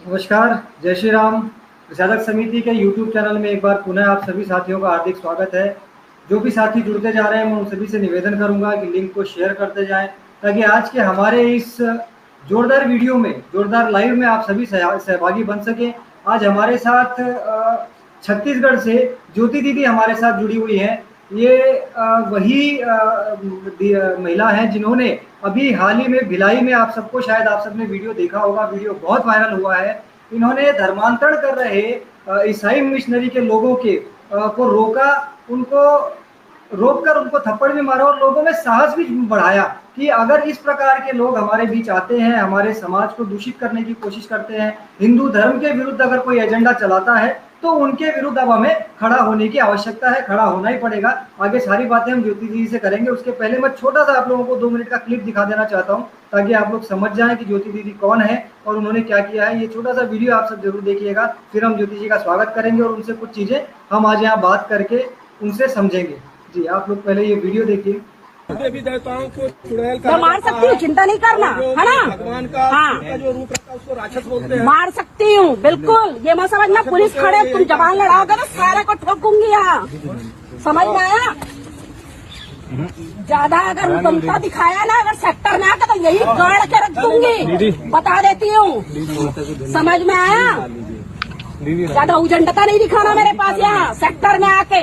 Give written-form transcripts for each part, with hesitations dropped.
नमस्कार, जय श्री राम। प्रसारक समिति के यूट्यूब चैनल में एक बार पुनः आप सभी साथियों का हार्दिक स्वागत है। जो भी साथी जुड़ते जा रहे हैं मैं उन सभी से निवेदन करूंगा कि लिंक को शेयर करते जाएं, ताकि आज के हमारे इस जोरदार वीडियो में, जोरदार लाइव में आप सभी सहभागी बन सकें। आज हमारे साथ छत्तीसगढ़ से ज्योति दीदी हमारे साथ जुड़ी हुई हैं। ये वही महिला हैं जिन्होंने अभी हाल ही में भिलाई में, आप सबको शायद आप सबने वीडियो देखा होगा, वीडियो बहुत वायरल हुआ है। इन्होंने धर्मांतरण कर रहे ईसाई मिशनरी के लोगों के को रोका, उनको रोककर उनको थप्पड़ भी मारा और लोगों में साहस भी बढ़ाया कि अगर इस प्रकार के लोग हमारे बीच आते हैं, हमारे समाज को दूषित करने की कोशिश करते हैं, हिंदू धर्म के विरुद्ध अगर कोई एजेंडा चलाता है, तो उनके विरुद्ध अब हमें खड़ा होने की आवश्यकता है, खड़ा होना ही पड़ेगा। आगे सारी बातें हम ज्योति जी से करेंगे। उसके पहले मैं छोटा सा आप लोगों को 2 मिनट का क्लिप दिखा देना चाहता हूं, ताकि आप लोग समझ जाएं कि ज्योति दीदी कौन है और उन्होंने क्या किया है। ये छोटा सा वीडियो आप सब जरूर देखिएगा, फिर हम ज्योति जी का स्वागत करेंगे और उनसे कुछ चीजें हम आज यहाँ बात करके उनसे समझेंगे। जी, आप लोग पहले ये वीडियो देखिए। देवी देवताओं को चुड़ैल मैं मार सकती हूँ, चिंता नहीं करना, है ना। भगवान का हाँ, जो रूप रखा है उसको राक्षस बोलते हैं। मार सकती हूँ, बिल्कुल। ये मत समझना पुलिस खड़े, तुम जबान लड़ाओगे तो सारे को ठोकूंगी यहाँ, समझ में आया। ज्यादा अगर उदमता दिखाया ना, अगर सेक्टर में आकर तो यही गाड़ के रख दूंगी, बता देती हूँ, समझ में आया। ज्यादा उजंडता नहीं दिखाना मेरे पास यहाँ सेक्टर में आके।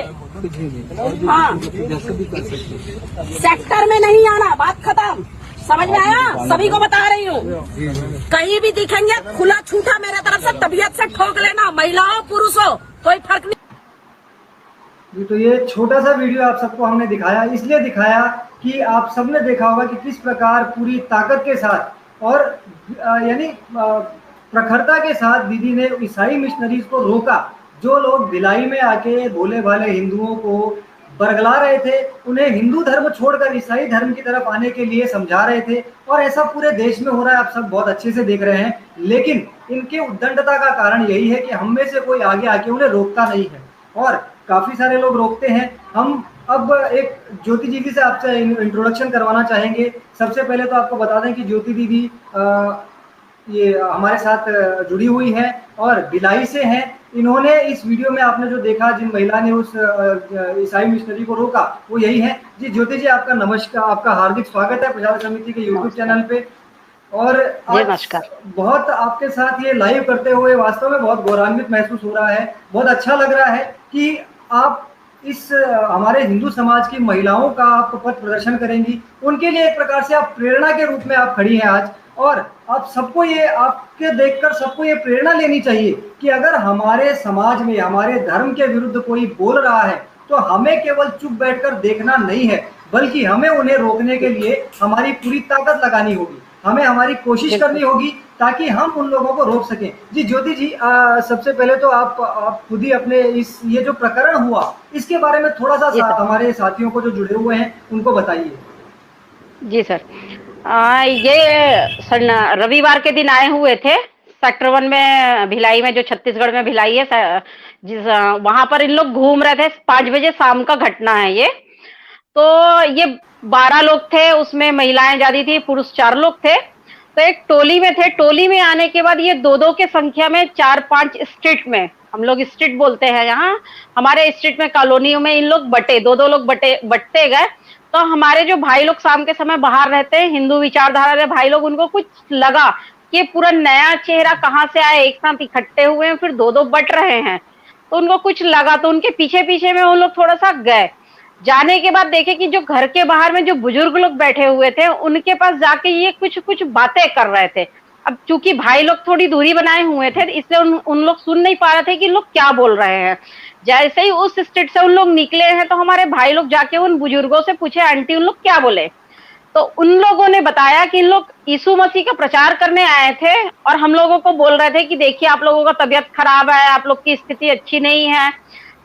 हाँ, सेक्टर में नहीं आना, बात खत्म, समझ में आया। सभी को बता रही हूँ, कहीं भी दिखेंगे खुला छूटा मेरे तरफ से तबीयत से ठोक लेना, महिला हो पुरुष हो कोई फर्क नहीं। जी, तो ये छोटा सा वीडियो आप सबको हमने दिखाया, इसलिए दिखाया कि आप सबने देखा होगा कि किस प्रकार पूरी ताकत के साथ और यानी प्रखरता के साथ दीदी ने ईसाई मिशनरीज को रोका। जो लोग भिलाई में आके भोले भाले हिंदुओं को बरगला रहे थे, उन्हें हिंदू धर्म छोड़कर ईसाई धर्म की तरफ आने के लिए समझा रहे थे, और ऐसा पूरे देश में हो रहा है, आप सब बहुत अच्छे से देख रहे हैं। लेकिन इनके उद्दंडता का कारण यही है कि हम में से कोई आगे आके उन्हें रोकता नहीं है, और काफी सारे लोग रोकते हैं। हम अब एक ज्योति दीदी से आपसे इंट्रोडक्शन करवाना चाहेंगे। सबसे पहले तो आपको बता दें कि ज्योति दीदी ये हमारे साथ जुड़ी हुई है और भिलाई से हैं। इन्होंने इस वीडियो में आपने जो देखा, जिन महिला ने उस ईसाई मिशनरी को रोका, वो यही है। जी ज्योति जी, आपका नमस्कार, आपका हार्दिक स्वागत है प्रचार समिति के यूट्यूब चैनल पे। और नमस्कार। बहुत आपके साथ ये लाइव करते हुए वास्तव में बहुत गौरवान्वित महसूस हो रहा है, बहुत अच्छा लग रहा है कि आप इस हमारे हिंदू समाज की महिलाओं का आप पथ प्रदर्शन करेंगी, उनके लिए एक प्रकार से आप प्रेरणा के रूप में आप खड़ी हैं आज। और आप सबको ये, आपके देखकर सबको ये प्रेरणा लेनी चाहिए कि अगर हमारे समाज में हमारे धर्म के विरुद्ध कोई बोल रहा है, तो हमें केवल चुप बैठकर देखना नहीं है, बल्कि हमें उन्हें रोकने के लिए हमारी पूरी ताकत लगानी होगी, हमें हमारी कोशिश करनी होगी, ताकि हम उन लोगों को रोक सकें। जी ज्योति जी, सबसे पहले तो आप खुद ही अपने इस ये जो प्रकरण हुआ, इसके बारे में थोड़ा सा हमारे साथियों को जो जुड़े हुए हैं उनको बताइए। जी सर, ये रविवार के दिन आए हुए थे सेक्टर 1 में, भिलाई में, जो छत्तीसगढ़ में भिलाई है, जिस वहां पर इन लोग घूम रहे थे। 5 बजे शाम का घटना है ये। तो ये 12 लोग थे, उसमें महिलाएं ज्यादा थी, पुरुष 4 लोग थे। तो एक टोली में थे। टोली में आने के बाद ये 2-2 के संख्या में 4-5 स्ट्रीट में, हम लोग स्ट्रीट बोलते हैं यहाँ, हमारे स्ट्रीट में कॉलोनियों में इन लोग बटे, 2-2 लोग बटते गए। तो हमारे जो भाई लोग शाम के समय बाहर रहते हैं, हिंदू विचारधारा के भाई लोग, उनको कुछ लगा कि पूरा नया चेहरा कहाँ से आए, एक साथ इकट्ठे हुए हैं, फिर 2-2 बट रहे हैं। तो उनको कुछ लगा, तो उनके पीछे पीछे में वो लोग थोड़ा सा गए। जाने के बाद देखे कि जो घर के बाहर में जो बुजुर्ग लोग बैठे हुए थे, उनके पास जाके ये कुछ कुछ बातें कर रहे थे। अब चूंकि भाई लोग थोड़ी दूरी बनाए हुए थे, इसलिए उन लोग सुन नहीं पा रहे थे कि लोग क्या बोल रहे हैं। जैसे ही उस स्ट्रीट से उन लोग निकले हैं, तो हमारे भाई लोग जाके उन बुजुर्गों से पूछे, आंटी उन लोग क्या बोले। तो उन लोगों ने बताया कि इन लोग यीशु मसीह का प्रचार करने आए थे, और हम लोगों को बोल रहे थे कि देखिए आप लोगों का तबीयत खराब है, आप लोग की स्थिति अच्छी नहीं है,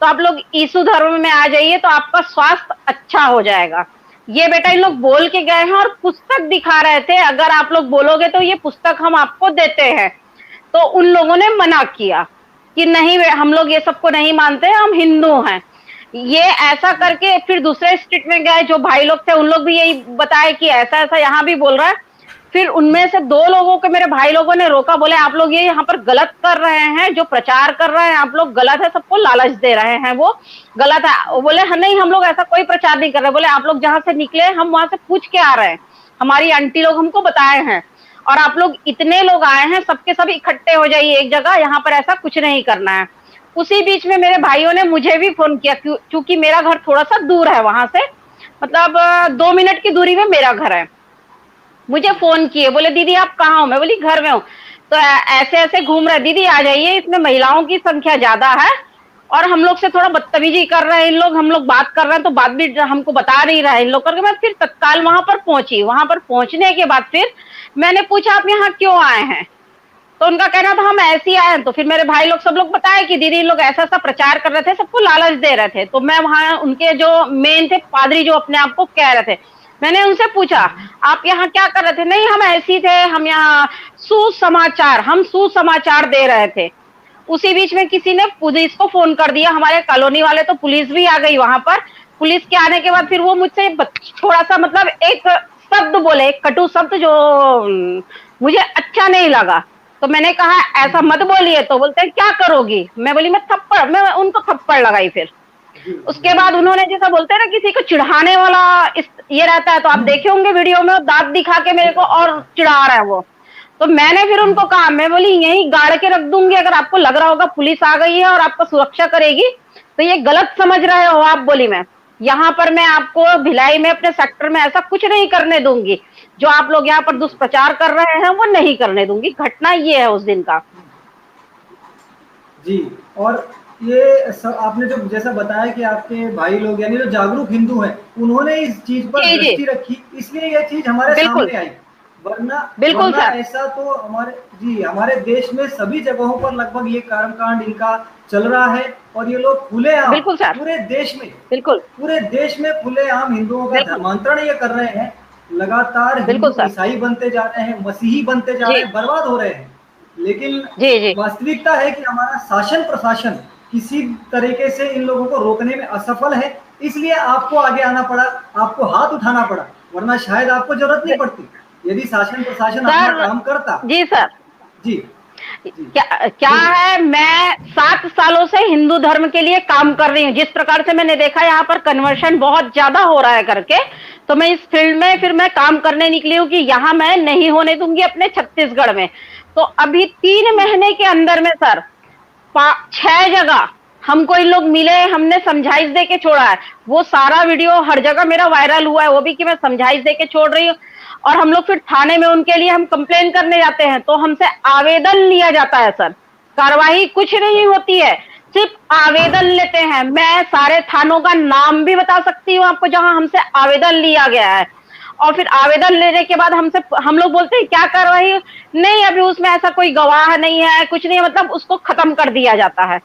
तो आप लोग यीशु धर्म में आ जाइए तो आपका स्वास्थ्य अच्छा हो जाएगा। ये बेटा इन लोग बोल के गए हैं, और पुस्तक दिखा रहे थे, अगर आप लोग बोलोगे तो ये पुस्तक हम आपको देते हैं। तो उन लोगों ने मना किया कि नहीं, हम लोग ये सबको नहीं मानते, हम हिंदू हैं। ये ऐसा करके फिर दूसरे स्ट्रीट में गए, जो भाई लोग थे उन लोग भी यही बताए कि ऐसा ऐसा यहाँ भी बोल रहा है। फिर उनमें से 2 लोगों को मेरे भाई लोगों ने रोका, बोले आप लोग ये यहाँ पर गलत कर रहे हैं, जो प्रचार कर रहे हैं आप लोग गलत है, सबको लालच दे रहे हैं, वो गलत है। वो बोले नहीं हम लोग ऐसा कोई प्रचार नहीं कर रहे, बोले आप लोग जहाँ से निकले हम वहां से पूछ के आ रहे हैं, हमारी आंटी लोग हमको बताए हैं, और आप लोग इतने लोग आए हैं, सबके सब इकट्ठे हो जाइए एक जगह, यहाँ पर ऐसा कुछ नहीं करना है। उसी बीच में मेरे भाइयों ने मुझे भी फोन किया, क्योंकि मेरा घर थोड़ा सा दूर है वहां से, मतलब 2 मिनट की दूरी में मेरा घर है। मुझे फोन किए, बोले दीदी आप कहाँ हो? मैं बोली घर में हूँ। तो ऐसे ऐसे घूम रहे, दीदी आ जाइए, इसमें महिलाओं की संख्या ज्यादा है और हम लोग से थोड़ा बदतमीजी कर रहे हैं इन लोग, हम लोग बात कर रहे हैं तो बात भी हमको बता नहीं रहा है इन लोग करके। मैं फिर तत्काल वहां पर पहुंची। वहां पर पहुंचने के बाद फिर मैंने पूछा आप यहाँ क्यों आए हैं? तो उनका कहना था हम ऐसे ही आए हैं। तो फिर मेरे भाई लोग सब लोग बताए कि दीदी लोग ऐसा ऐसा प्रचार कर रहे थे, सबको लालच दे रहे थे। तो मैं वहां उनके जो मेन थे पादरी, जो अपने आप को कह रहे थे, मैंने उनसे पूछा आप यहाँ क्या कर रहे थे? नहीं हम ऐसे ही थे, हम यहाँ सुसमाचार दे रहे थे। उसी बीच में किसी ने पुलिस को फोन कर दिया, हमारे कॉलोनी वाले, तो पुलिस भी आ गई वहां पर। पुलिस के आने के बाद फिर वो मुझसे थोड़ा सा मतलब एक शब्द बोले, एक कटु शब्द जो मुझे अच्छा नहीं लगा। तो मैंने कहा ऐसा मत बोलिए। तो बोलते हैं क्या करोगी? मैं बोली मैं उनको थप्पड़ लगाई। फिर उसके बाद उन्होंने जैसा बोलते हैं ना किसी को चिढ़ाने वाला ये रहता है, तो आप देखे होंगे वीडियो में, दांत दिखा के मेरे को और चिढ़ा रहा है वो। तो मैंने फिर उनको कहा, मैं बोली यहीं गाड़ के रख दूंगी, अगर आपको लग रहा होगा पुलिस आ गई है और आपका सुरक्षा करेगी तो ये गलत समझ रहे हो आप। बोली मैं यहाँ पर मैं आपको भिलाई में अपने सेक्टर में ऐसा कुछ नहीं करने दूंगी, जो आप लोग यहाँ पर दुष्प्रचार कर रहे हैं वो नहीं करने दूंगी। घटना ये है उस दिन का। जी, और ये सब आपने जो जैसा बताया कि आपके भाई लोग यानी जो जागरूक हिंदू हैं उन्होंने इस चीज पर दृष्टि रखी, इसलिए ये चीज हमारे सामने आई। वरना ऐसा तो हमारे देश में सभी जगहों पर लगभग ये कर्मकांड इनका चल रहा है, और ये लोग खुलेआम पूरे देश में खुलेआम हिंदुओं का धर्मांतरण ये कर रहे हैं। लगातार हिंदू ईसाई बनते जा रहे हैं, मसीही बनते जा रहे हैं, बर्बाद हो रहे हैं। लेकिन वास्तविकता है कि हमारा शासन प्रशासन किसी तरीके से इन लोगों को रोकने में असफल है, इसलिए आपको आगे आना पड़ा, आपको हाथ उठाना पड़ा, वरना शायद आपको जरूरत नहीं पड़ती यदि शासन प्रशासन अपना काम करता। जी सर जी क्या है, मैं 7 सालों से हिंदू धर्म के लिए काम कर रही हूँ। जिस प्रकार से मैंने देखा यहाँ पर कन्वर्शन बहुत ज्यादा हो रहा है करके, तो मैं इस फील्ड में फिर मैं काम करने निकली हूँ कि यहाँ मैं नहीं होने दूंगी अपने छत्तीसगढ़ में। तो अभी 3 महीने के अंदर में सर 6 जगह हमको इन लोग मिले, हमने समझाइश दे के छोड़ा है। वो सारा वीडियो हर जगह मेरा वायरल हुआ है, वो भी कि मैं समझाइश दे के छोड़ रही हूँ। और हम लोग फिर थाने में उनके लिए हम कंप्लेन करने जाते हैं तो हमसे आवेदन लिया जाता है सर, कार्रवाई कुछ नहीं होती है, सिर्फ आवेदन लेते हैं। मैं सारे थानों का नाम भी बता सकती हूँ आपको जहां हमसे आवेदन लिया गया है। और फिर आवेदन लेने के बाद हम लोग बोलते हैं क्या कार्रवाई? नहीं अभी उसमें ऐसा कोई गवाह नहीं है, कुछ नहीं, मतलब उसको खत्म कर दिया जाता है।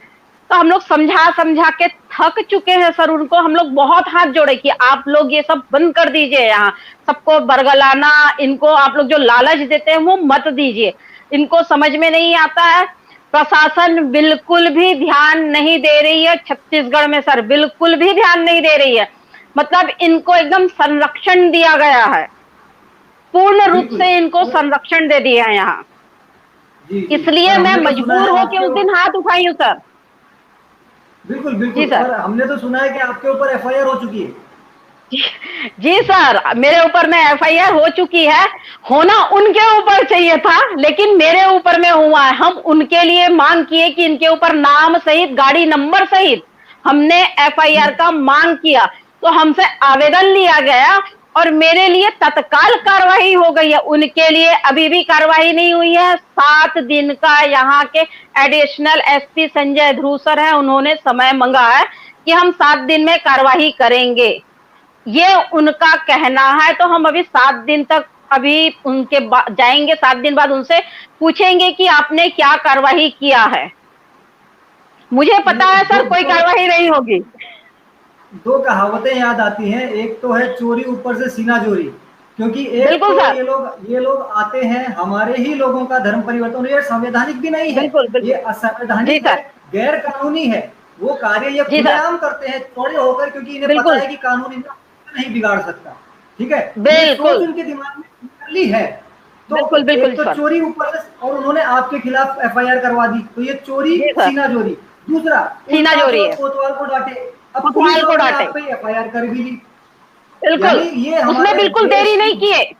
तो हम लोग समझा के थक चुके हैं सर उनको। हम लोग बहुत हाथ जोड़े कि आप लोग ये सब बंद कर दीजिए, यहाँ सबको बरगलाना, इनको आप लोग जो लालच देते हैं वो मत दीजिए। इनको समझ में नहीं आता है। प्रशासन बिल्कुल भी ध्यान नहीं दे रही है छत्तीसगढ़ में सर, बिल्कुल भी ध्यान नहीं दे रही है। मतलब इनको एकदम संरक्षण दिया गया है, पूर्ण रूप से इनको संरक्षण दे दिया है यहाँ। इसलिए मैं मजबूर होकर उस दिन हाथ उठाई हूँ सर। बिल्कुल बिल्कुल सर, हमने तो सुना है कि आपके ऊपर एफआईआर हो चुकी है। जी सर, मेरे ऊपर में एफआईआर हो चुकी है। होना उनके ऊपर चाहिए था, लेकिन मेरे ऊपर में हुआ है। हम उनके लिए मांग किए कि इनके ऊपर नाम सहित, गाड़ी नंबर सहित हमने एफआईआर का मांग किया, तो हमसे आवेदन लिया गया और मेरे लिए तत्काल कार्रवाई हो गई है। उनके लिए अभी भी कार्रवाई नहीं हुई है। 7 दिन का यहाँ के एडिशनल एसपी संजय ध्रुव सर है, उन्होंने समय मांगा है कि हम 7 दिन में कार्रवाई करेंगे, ये उनका कहना है। तो हम अभी 7 दिन तक अभी उनके जाएंगे, 7 दिन बाद उनसे पूछेंगे कि आपने क्या कार्रवाई किया है। मुझे पता है सर कोई कार्रवाई नहीं होगी। 2 कहावतें याद आती हैं, एक तो है चोरी ऊपर से सीना चोरी, क्योंकि एक तो ये लोग आते हैं, हमारे ही लोगों का धर्म परिवर्तन, ये संवैधानिक भी नहीं है, ये असंवैधानिक है, गैर कानूनी है। वो कार्य ये खुलेआम करते हैं थोड़े होकर, क्योंकि इन्हें पता है कि कानून इन्हें नहीं बिगाड़ सकता। ठीक है, सोच उनके दिमाग में ली है, तो बिल्कुल बिल्कुल एक तो सर। चोरी ऊपर से, और उन्होंने आपके खिलाफ एफआईआर करवा दी, तो ये चोरी जी सर। सीना चोरी। दूसरा, सीना उल्टा चोरी जो है। कोतवाल को डांटे, अब पुलिस कोतवाल को वालों ने डांटे। आप पे एफआईआर कर भी ली। बिल्कुल। यानी ये उसमें हमारे बिल्कुल देश देरी नहीं की, किए।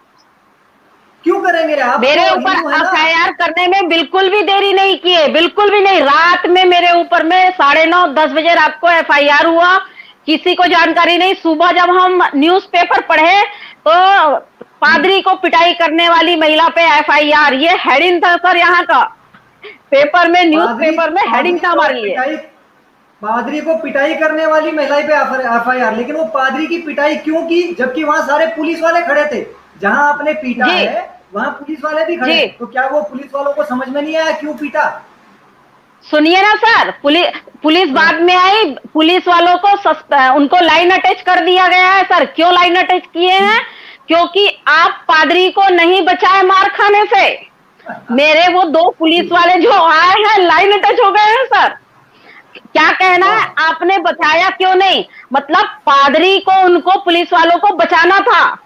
क्यों करेंगे? आप मेरे तो ऊपर हिंदू है ना। एफआईआर करने में बिल्कुल भी देरी नहीं किए, बिल्कुल भी नहीं। रात में मेरे ऊपर में 9:30-10 बजे रात को एफआईआर हुआ, किसी को जानकारी नहीं। सुबह जब हम न्यूज़पेपर पढ़े तो पादरी को पिटाई करने वाली महिला पे एफआईआर, ये हेडिंग था सर यहाँ का, पेपर में, पादरी न्यूज़पेपर में हेडिंग पादरी था को हमारे लिए। पिटाई पादरी को पिटाई करने वाली महिला पे एफआईआर, लेकिन वो पादरी की पिटाई क्यों की, जबकि वहां सारे पुलिस वाले खड़े थे? जहां आपने पीटा जी है वहां पुलिस वाले भी खड़े जी। हैं, तो क्या वो पुलिस वालों को समझ में नहीं आया क्यों पीटा? सुनिए ना सर, पुलिस हाँ, बाद में आई, पुलिस वालों को उनको लाइन अटैच कर दिया गया है सर। क्यों लाइन अटैच किए हैं? क्योंकि आप पादरी को नहीं बचाए मार खाने से। मेरे वो 2 पुलिस वाले जो आए हैं लाइन अटैच हो गए हैं सर। क्या कहना है, वाह, आपने बचाया क्यों नहीं? मतलब पादरी को, उनको पुलिस वालों को बचाना था,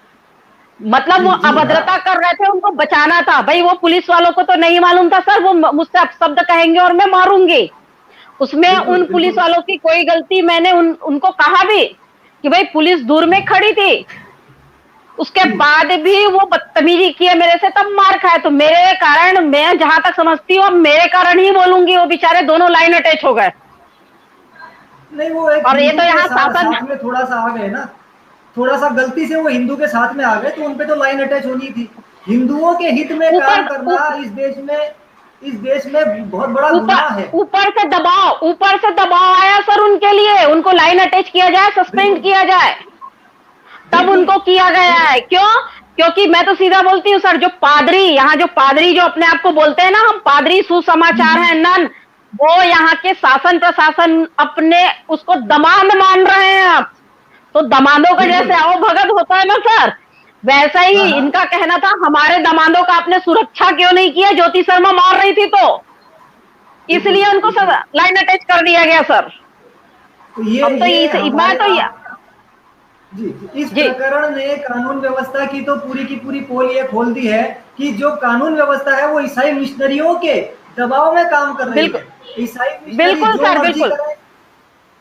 मतलब जी वो जी हाँ, अभद्रता कर रहे थे, उनको बचाना था भाई। वो पुलिस वालों को तो नहीं मालूम था सर, वो मुझसे अपशब्द कहेंगे और मैं मारूंगी। उसमें बिल्कुल उन पुलिस बिल्कुल। वालों की कोई गलती, मैंने उनको कहा भी कि भाई पुलिस दूर में खड़ी थी, उसके जी बाद भी वो बदतमीजी किए मेरे से, तब मार खाए। तो मेरे कारण, मैं जहां तक समझती हूँ, मेरे कारण ही बोलूंगी, वो बेचारे दोनों लाइन अटैच हो गए। नहीं, वो एक और ये हिंदू तो के यहाँ शासन। साथ में थोड़ा सा आ गए ना, थोड़ा सा गलती से वो हिंदू के साथ में आ गए, तो उनपे तो लाइन अटैच होनी थी। हिंदुओं के हित में काम ऊपर करना इस देश में बहुत बड़ा ऊपर गुनाह है। ऊपर से दबाव आया सर उनके लिए, उनको लाइन अटैच किया जाए, सस्पेंड बिल्कुल किया जाए, तब बिल्कुल। उनको किया गया है। क्यों? क्योंकि मैं तो सीधा बोलती हूँ सर, जो पादरी, यहाँ जो पादरी जो अपने आप को बोलते हैं ना, हम पादरी सुसमाचार हैं, नन, वो यहाँ के शासन प्रशासन अपने उसको दमाद मान रहे हैं आप। तो दमादों का बिल्कुल। जैसे आओ भगत होता है ना सर, वैसा ही हाँ हाँ। इनका कहना था, हमारे दमादों का आपने सुरक्षा क्यों नहीं किया? ज्योति शर्मा मार रही थी तो बिल्कुल इसलिए उनको बिल्कुल। लाइन अटैच कर दिया गया सर। तो हम तो ये मैं हमारे तो आप जी, इस जी प्रकरण ने कानून व्यवस्था की तो पूरी की पूरी पोल ये खोल दी है कि जो कानून व्यवस्था है वो ईसाई मिशनरियों के दबाव में काम कर रही बिल्कुल है। ईसाई मिशनरी बिल्कुल जो सर, मर्जी बिल्कुल। करें,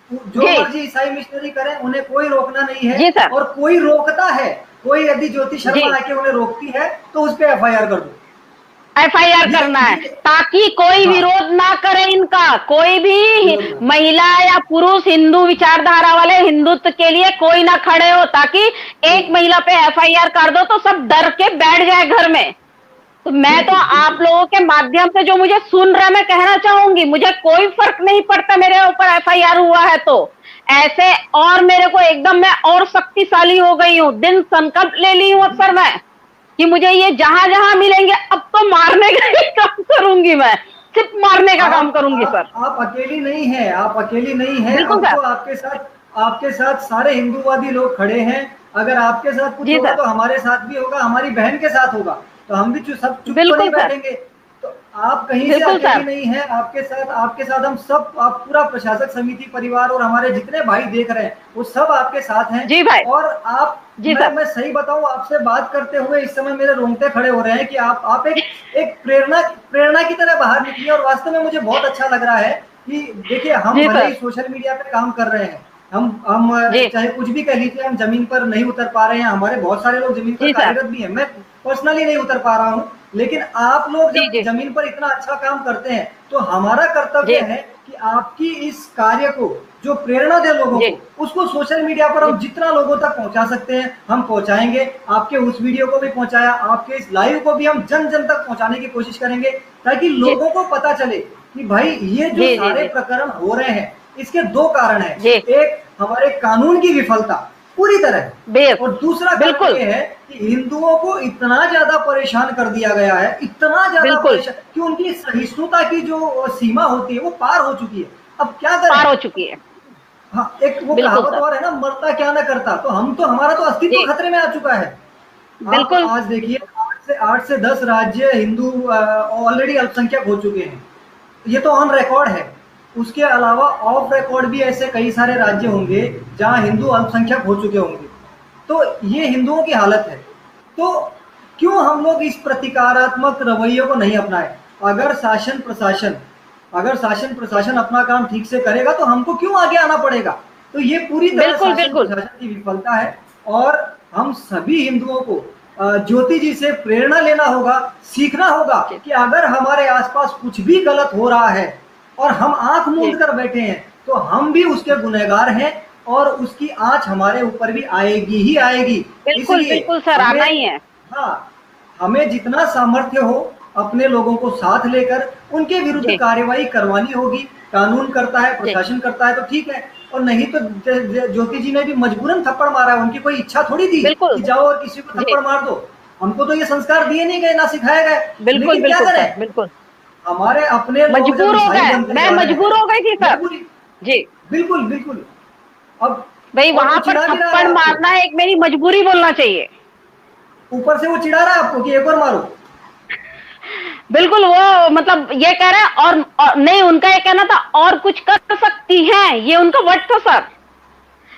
जो जी मर्जी ईसाई मिशनरी करें, उन्हें कोई रोकना नहीं है। जी सर। और कोई रोकता है, कोई यदि ज्योति जी, शर्मा आके उन्हें रोकती है तो उस पर एफआईआर कर दो। एफआईआर करना है, ये ताकि कोई हाँ, विरोध ना करे इनका, कोई भी विरोध में। महिला या पुरुष हिंदू विचारधारा वाले, हिंदुत्व के लिए कोई ना खड़े हो, ताकि एक महिला पे एफआईआर कर दो तो सब डर के बैठ जाए घर में। तो मैं तो बिल्कुल आप बिल्कुल। लोगों के माध्यम से जो मुझे सुन रहा है, मैं कहना चाहूंगी, मुझे कोई फर्क नहीं पड़ता मेरे ऊपर एफआईआर हुआ है तो ऐसे, और मेरे को एकदम, मैं और शक्तिशाली हो गई हूँ, दिन संकल्प ले ली हूँ अक्सर मैं कि मुझे ये जहां जहां मिलेंगे अब तो मारने का ही काम करूंगी, मैं सिर्फ मारने का काम करूंगी सर। आप अकेली नहीं है, आप अकेली नहीं है। बिल्कुल अब सर। तो आपके साथ सारे हिंदूवादी लोग खड़े हैं। अगर आपके साथ कुछ जी होगा सर। तो हमारे साथ भी होगा, हमारी बहन के साथ होगा, तो हम भी सब चुप तो नहीं बिल्कुल सर। बैठेंगे। तो आप कहीं से बिल्कुल अकेली सर। नहीं है, आपके साथ हम सब, आप पूरा प्रशासक समिति परिवार और हमारे जितने भाई देख रहे हैं वो सब आपके साथ हैं। जी भाई। और आप, जी सर। मैं सही बताऊं, आपसे बात करते हुए इस समय मेरे रोंगटे खड़े हो रहे हैं कि आप एक प्रेरणा की तरह बाहर निकली। और वास्तव में मुझे बहुत अच्छा लग रहा है कि देखिए, हम जी भले ही सर। सोशल मीडिया पे काम कर रहे हैं, हम जी चाहे कुछ भी कह लीजिए, हम जमीन पर नहीं उतर पा रहे हैं, हमारे बहुत सारे लोग जमीन पर जी सर। कार्यरत भी हैं, मैं पर्सनली नहीं उतर पा रहा हूँ, लेकिन आप लोग जी जब जी जमीन पर इतना अच्छा काम करते हैं तो हमारा कर्तव्य जी है कि आपकी इस कार्य को, जो प्रेरणा दे लोगों जी को, उसको सोशल मीडिया पर जी हम जितना लोगों तक पहुंचा सकते हैं हम पहुंचाएंगे। आपके उस वीडियो को भी पहुंचाया, आपके इस लाइव को भी हम जन जन तक पहुंचाने की कोशिश करेंगे, ताकि जी लोगों को पता चले कि भाई ये जो जी जी सारे जी प्रकरण हो रहे हैं इसके 2 कारण हैं। जी। एक, हमारे कानून की विफलता पूरी तरह, बेस। और दूसरा कारण बिल्कुल। ये है कि हिंदुओं को इतना ज्यादा परेशान कर दिया गया है, इतना ज्यादा बिल्कुल परेशान कि उनकी सहिष्णुता की जो सीमा होती है वो पार हो चुकी है। अब क्या पार करें? हो चुकी है। हाँ, एक वो बिल्कुल कहावत सर। और है ना, मरता क्या ना करता, तो हमारा तो अस्तित्व जी। खतरे में आ चुका है। आप बिल्कुल। आज देखिए, 8 से 10 राज्य हिंदू ऑलरेडी अल्पसंख्यक हो चुके हैं, ये तो ऑन रिकॉर्ड है। उसके अलावा ऑफ रिकॉर्ड भी ऐसे कई सारे राज्य होंगे जहां हिंदू अल्पसंख्यक हो चुके होंगे। तो ये हिंदुओं की हालत है। तो क्यों हम लोग इस प्रतिकारात्मक रवैये को नहीं अपनाए? अगर शासन प्रशासन अपना काम ठीक से करेगा तो हमको क्यों आगे आना पड़ेगा? तो ये पूरी तरह शासन प्रशासन की विफलता है और हम सभी हिंदुओं को ज्योति जी से प्रेरणा लेना होगा, सीखना होगा कि अगर हमारे आसपास कुछ भी गलत हो रहा है और हम आंख मूंद कर बैठे हैं तो हम भी उसके गुनहगार हैं और उसकी आंच हमारे ऊपर भी आएगी ही आएगी। बिल्कुल सर, आना ही है। हाँ, हमें जितना सामर्थ्य हो अपने लोगों को साथ लेकर उनके विरुद्ध कार्रवाई करवानी होगी। कानून करता है, प्रशासन करता है तो ठीक है, और नहीं तो ज्योति जी ने भी मजबूरन थप्पड़ मारा है, उनकी कोई इच्छा थोड़ी थी कि जाओ और किसी को थप्पड़ मार दो। हमको तो ये संस्कार दिए नहीं गए, ना सिखाए गए। बिल्कुल क्या करें? बिल्कुल हमारे अपने मजबूर हो गए। मैं मजबूर हो गई थी सर जी। बिल्कुल। अब भाई वहां पर थप्पड़ मारना एक मेरी मजबूरी बोलना चाहिए। ऊपर से वो चिढ़ा रहा है आपको कि एक और मारो। बिल्कुल, वो मतलब ये कह रहे हैं और नहीं, उनका ये कहना था और कुछ कर सकती हैं, ये उनका वर्ड था सर।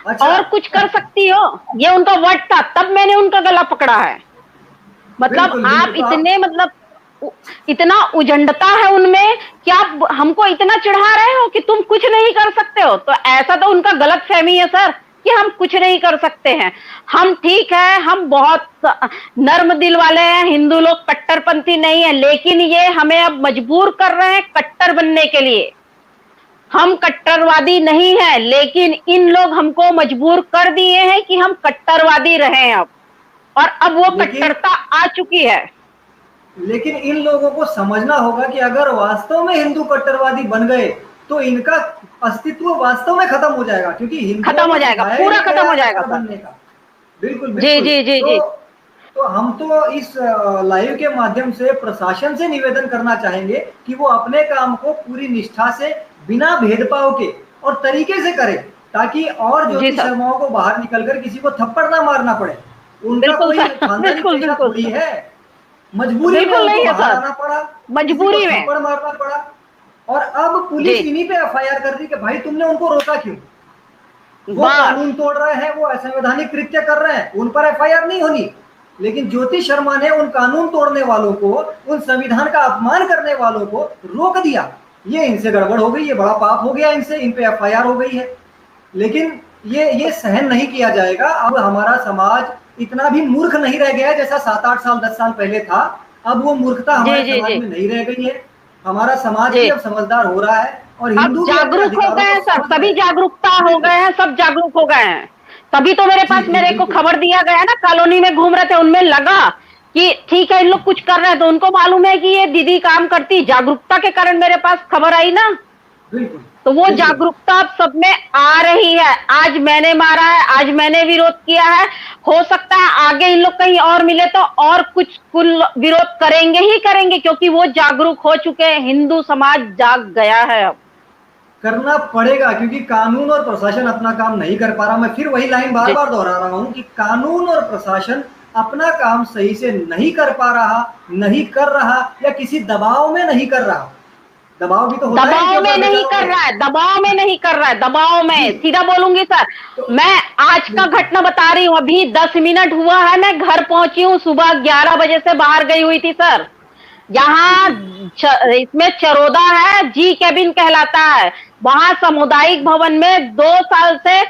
अच्छा। और कुछ कर सकती हो, ये उनका वर्ड था, तब मैंने उनका गला पकड़ा है। मतलब आप इतने मतलब इतना उजंडता है उनमें कि आप हमको इतना चिढ़ा रहे हो कि तुम कुछ नहीं कर सकते हो। तो ऐसा तो उनका गलत फहमी है सर कि हम कुछ नहीं कर सकते हैं। हम ठीक है, हम बहुत नर्म दिल वाले हैं, हिंदू लोग कट्टरपंथी नहीं है, लेकिन ये हमें अब मजबूर कर रहे हैं कट्टर बनने के लिए। हम कट्टरवादी नहीं है, लेकिन इन लोग हमको मजबूर कर दिए हैं कि हम कट्टरवादी रहे अब, और अब वो कट्टरता आ चुकी है। लेकिन इन लोगों को समझना होगा कि अगर वास्तव में हिंदू कट्टरवादी बन गए तो इनका अस्तित्व वास्तव में खत्म हो जाएगा, क्योंकि हिंदू खत्म हो जाएगा, पूरा खत्म हो जाएगा बनने का। बिल्कुल जी। तो हम तो इस लाइव के माध्यम से प्रशासन से निवेदन करना चाहेंगे कि वो अपने काम को पूरी निष्ठा से, बिना भेदभाव के और तरीके से करे, ताकि और ज्योति शर्माओं को बाहर निकलकर किसी को थप्पड़ ना मारना पड़े। उनका कोई खानदानी पेशा थोड़ी है, मजबूरी में उनको बाहर आना पड़ा, मजबूरी में थप्पड़ मारना पड़ा। और अब पुलिस इन्हीं पे एफआईआर कर दी कि भाई तुमने उनको रोका क्यों? वो कानून तोड़ रहे हैं, वो असंवैधानिक कृत्य कर रहे हैं, उन पर एफआईआर नहीं होनी। लेकिन ज्योति शर्मा ने उन कानून तोड़ने वालों को, उन संविधान का अपमान करने वालों को रोक दिया। ये इनसे गड़बड़ हो गई, ये बड़ा पाप हो गया इनसे, इन पे एफआईआर हो गई है। लेकिन ये सहन नहीं किया जाएगा। अब हमारा समाज इतना भी मूर्ख नहीं रह गया है जैसा 7-8 साल 10 साल पहले था। अब वो मूर्खता हमारे समाज में नहीं रह गई है। हमारा समाज भी अब समझदार हो रहा है और हिंदू जागरूक हो गए हैं सर, सभी जागरूकता हो गए हैं, सब जागरूक हो गए हैं। तभी तो मेरे पास मेरे को खबर दिया गया ना, कॉलोनी में घूम रहे थे, उनमें लगा कि ठीक है इन लोग कुछ कर रहे हैं, तो उनको मालूम है कि ये दीदी काम करती, जागरूकता के कारण मेरे पास खबर आई ना। बिल्कुल। तो वो जागरूकता अब सब में आ रही है। आज मैंने मारा है, आज मैंने विरोध किया है, हो सकता है आगे इन लोग कहीं और मिले तो और कुछ विरोध करेंगे ही करेंगे, क्योंकि वो जागरूक हो चुके हैं। हिंदू समाज जाग गया है। अब करना पड़ेगा, क्योंकि कानून और प्रशासन अपना काम नहीं कर पा रहा। मैं फिर वही लाइन बार बार दोहरा रहा हूँ कि कानून और प्रशासन अपना काम सही से नहीं कर पा रहा, नहीं कर रहा, या किसी दबाव में नहीं कर रहा। दबाव भी तो होता है, दबाव में नहीं कर रहा है, दबाव में नहीं कर रहा है, दबाव में सीधा बोलूंगी सर। मैं आज का घटना बता रही हूँ, अभी 10 मिनट हुआ है, मैं घर पहुंची हूँ, सुबह 11 बजे से बाहर गई हुई थी सर। यहाँ इसमें चरोदा है, जी कैबिन कहलाता है, वहां सामुदायिक भवन में 2 साल से